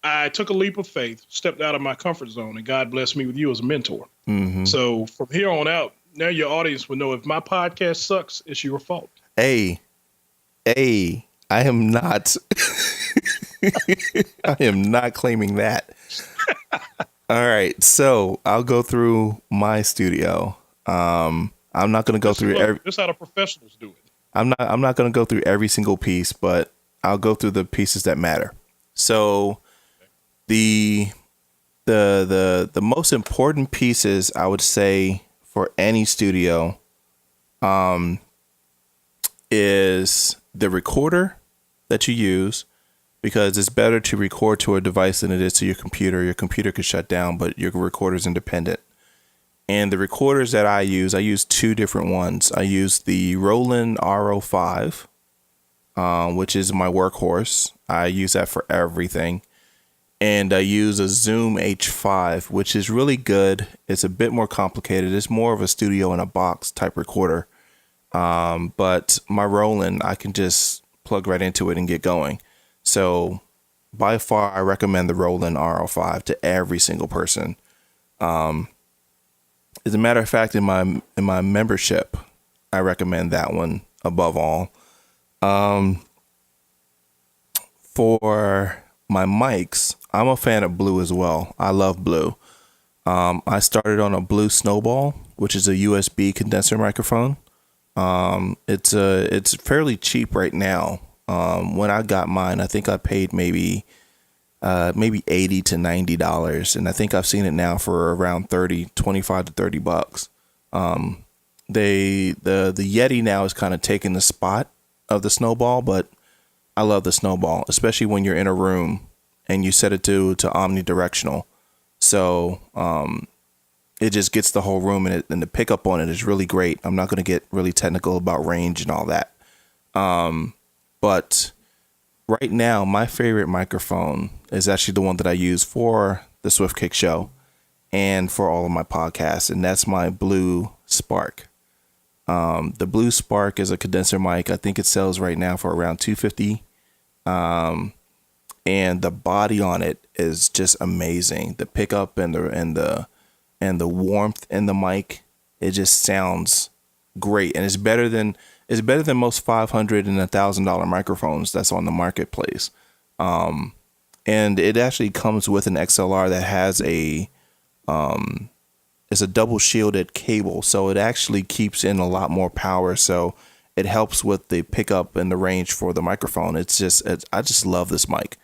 I took a leap of faith, stepped out of my comfort zone, and God blessed me with you as a mentor. Mm-hmm. So from here on out, now your audience will know if my podcast sucks, it's your fault. Hey, I am not. I am not claiming that. All right, so I'll go through my studio. I'm not going to go through every. This is how the professionals do it. I'm not going to go through every single piece, but I'll go through the pieces that matter. So, the most important pieces I would say for any studio, is the recorder that you use. Because it's better to record to a device than it is to your computer. Your computer could shut down, but your recorder is independent. And the recorders that I use two different ones. I use the Roland RO5, which is my workhorse. I use that for everything. And I use a Zoom H5, which is really good. It's a bit more complicated. It's more of a studio in a box type recorder. But my Roland, I can just plug right into it and get going. So by far, I recommend the Roland RO5 to every single person. As a matter of fact, in my membership, I recommend that one above all. For my mics, I'm a fan of Blue as well. I love Blue. I started on a Blue Snowball, which is a USB condenser microphone. It's fairly cheap right now. When I got mine, I think I paid maybe $80 to $90, and I think I've seen it now for around $25 to $30. The Yeti now is kind of taking the spot of the Snowball, but I love the Snowball, especially when you're in a room and you set it to omnidirectional. So it just gets the whole room, and the pickup on it is really great. I'm not going to get really technical about range and all that. But right now, my favorite microphone is actually the one that I use for the Swift Kick Show and for all of my podcasts, and that's my Blue Spark. The Blue Spark is a condenser mic. I think it sells right now for around $250. And the body on it is just amazing. The pickup and the warmth in the mic, it just sounds great, and it's better than most $500 and $1,000 microphones that's on the marketplace. And it actually comes with an XLR that has it's a double shielded cable, so it actually keeps in a lot more power. So it helps with the pickup and the range for the microphone. I just love this mic.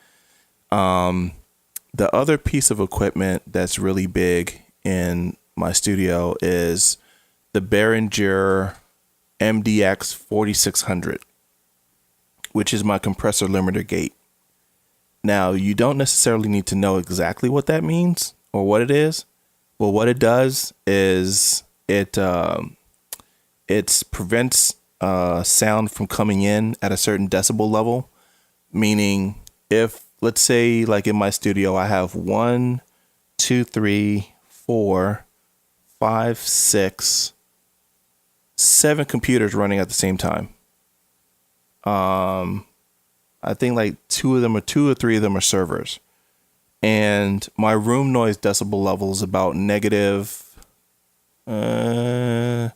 The other piece of equipment that's really big in my studio is the Behringer MDX 4600, which is my compressor limiter gate. Now, you don't necessarily need to know exactly what that means or what it is, but what it does is it prevents sound from coming in at a certain decibel level, meaning if, let's say, like in my studio, I have 1, 2, 3, 4, 5, 6, 7 computers running at the same time. I think like 2 or 3 of them are servers. And my room noise decibel level is about negative, maybe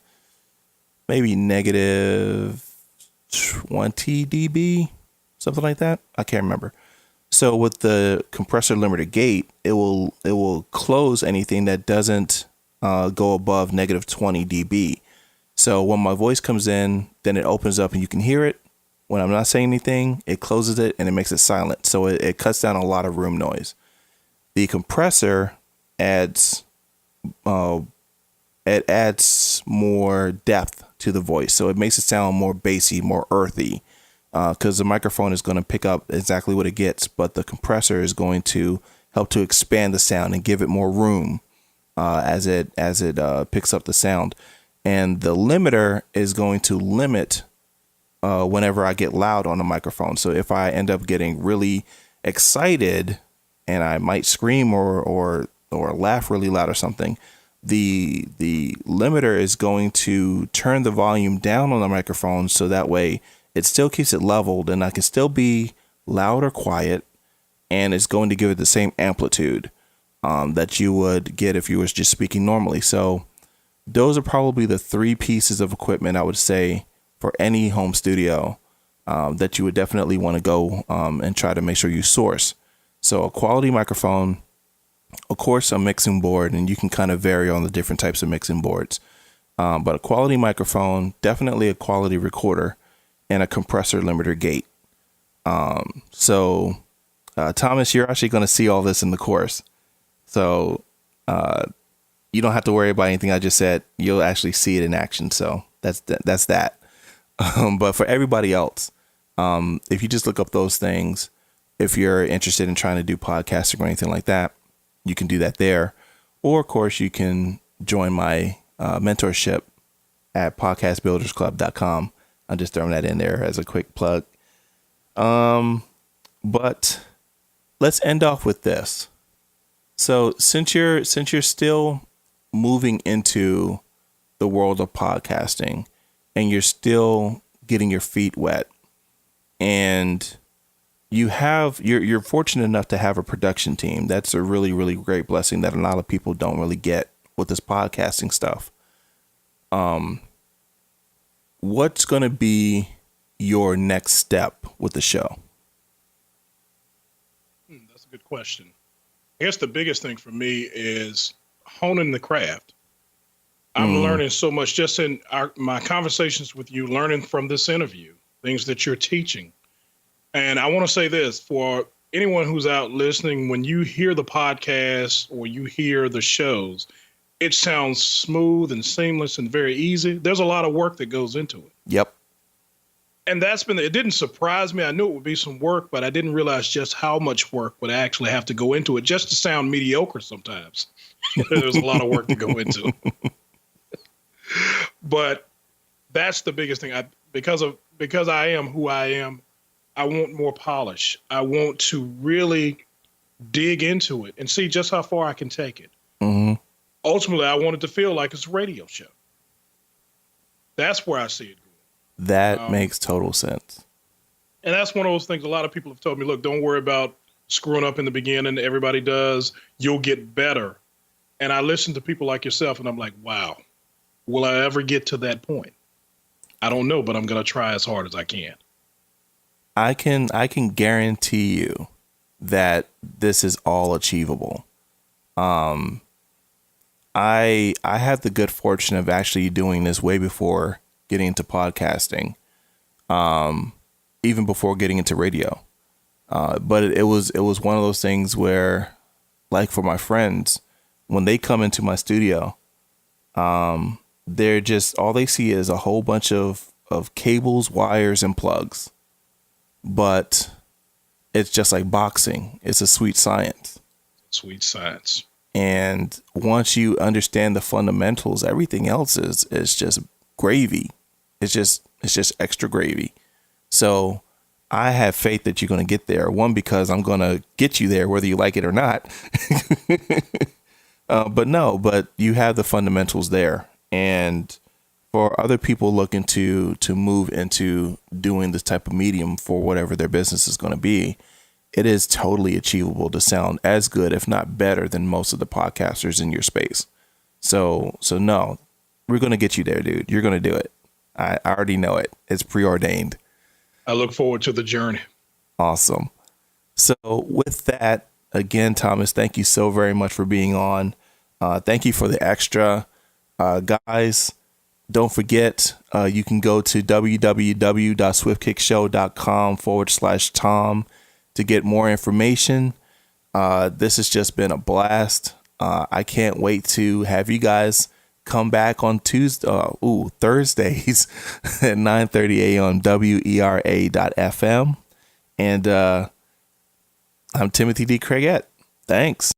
negative 20 dB, something like that. I can't remember. So with the compressor limiter gate, it will close anything that doesn't go above negative 20 dB. So when my voice comes in, then it opens up and you can hear it. When I'm not saying anything, it closes it and it makes it silent. So it cuts down a lot of room noise. The compressor adds more depth to the voice. So it makes it sound more bassy, more earthy. Because the microphone is going to pick up exactly what it gets, but the compressor is going to help to expand the sound and give it more room as it picks up the sound. And the limiter is going to limit whenever I get loud on the microphone. So if I end up getting really excited and I might scream or laugh really loud or something, the limiter is going to turn the volume down on the microphone so that way it still keeps it leveled and I can still be loud or quiet, and it's going to give it the same amplitude that you would get if you was just speaking normally. So those are probably the 3 pieces of equipment I would say for any home studio that you would definitely want to go and try to make sure you source. So a quality microphone, of course, a mixing board, and you can kind of vary on the different types of mixing boards. But a quality microphone, definitely a quality recorder, and a compressor limiter gate. So Thomas, you're actually going to see all this in the course. So you don't have to worry about anything I just said. You'll actually see it in action. So that's that. But for everybody else, if you just look up those things, if you're interested in trying to do podcasting or anything like that, you can do that there. Or, of course, you can join my mentorship at podcastbuildersclub.com. I'm just throwing that in there as a quick plug. But let's end off with this. So since you're still moving into the world of podcasting and you're still getting your feet wet, and you're fortunate enough to have a production team, that's a really, really great blessing that a lot of people don't really get with this podcasting stuff. What's going to be your next step with the show? That's a good question. I guess the biggest thing for me is honing the craft. I'm learning so much just in my conversations with you, learning from this interview, things that you're teaching. And I want to say this for anyone who's out listening, when you hear the podcast or you hear the shows, it sounds smooth and seamless and very easy. There's a lot of work that goes into it. Yep. And it didn't surprise me. I knew it would be some work, but I didn't realize just how much work would actually have to go into it just to sound mediocre sometimes. There's a lot of work to go into. But that's the biggest thing. Because I am who I am, I want more polish. I want to really dig into it and see just how far I can take it. Mm-hmm. Ultimately, I want it to feel like it's a radio show. That's where I see it going. That makes total sense. And that's one of those things a lot of people have told me, look, don't worry about screwing up in the beginning. Everybody does. You'll get better. And I listen to people like yourself, and I'm like, wow, will I ever get to that point? I don't know, but I'm going to try as hard as I can. I can guarantee you that this is all achievable. I had the good fortune of actually doing this way before getting into podcasting, even before getting into radio. But it was one of those things where, like for my friends, when they come into my studio, they're just, all they see is a whole bunch of cables, wires, and plugs. But it's just like boxing. It's a sweet science. Sweet science. And once you understand the fundamentals, everything else is just gravy. It's just extra gravy. So I have faith that you're going to get there. One, because I'm going to get you there, whether you like it or not. But you have the fundamentals there. And for other people looking to move into doing this type of medium for whatever their business is going to be, it is totally achievable to sound as good, if not better, than most of the podcasters in your space. So no, we're going to get you there, dude. You're going to do it. I already know it. It's preordained. I look forward to the journey. Awesome. So with that, again, Thomas, thank you so very much for being on. Thank you for the extra. Guys, don't forget, you can go to www.swiftkickshow.com/Tom to get more information. This has just been a blast. I can't wait to have you guys come back on Thursdays at 9:30 a.m. on WERA.FM. And I'm Timothy D. Craigette. Thanks.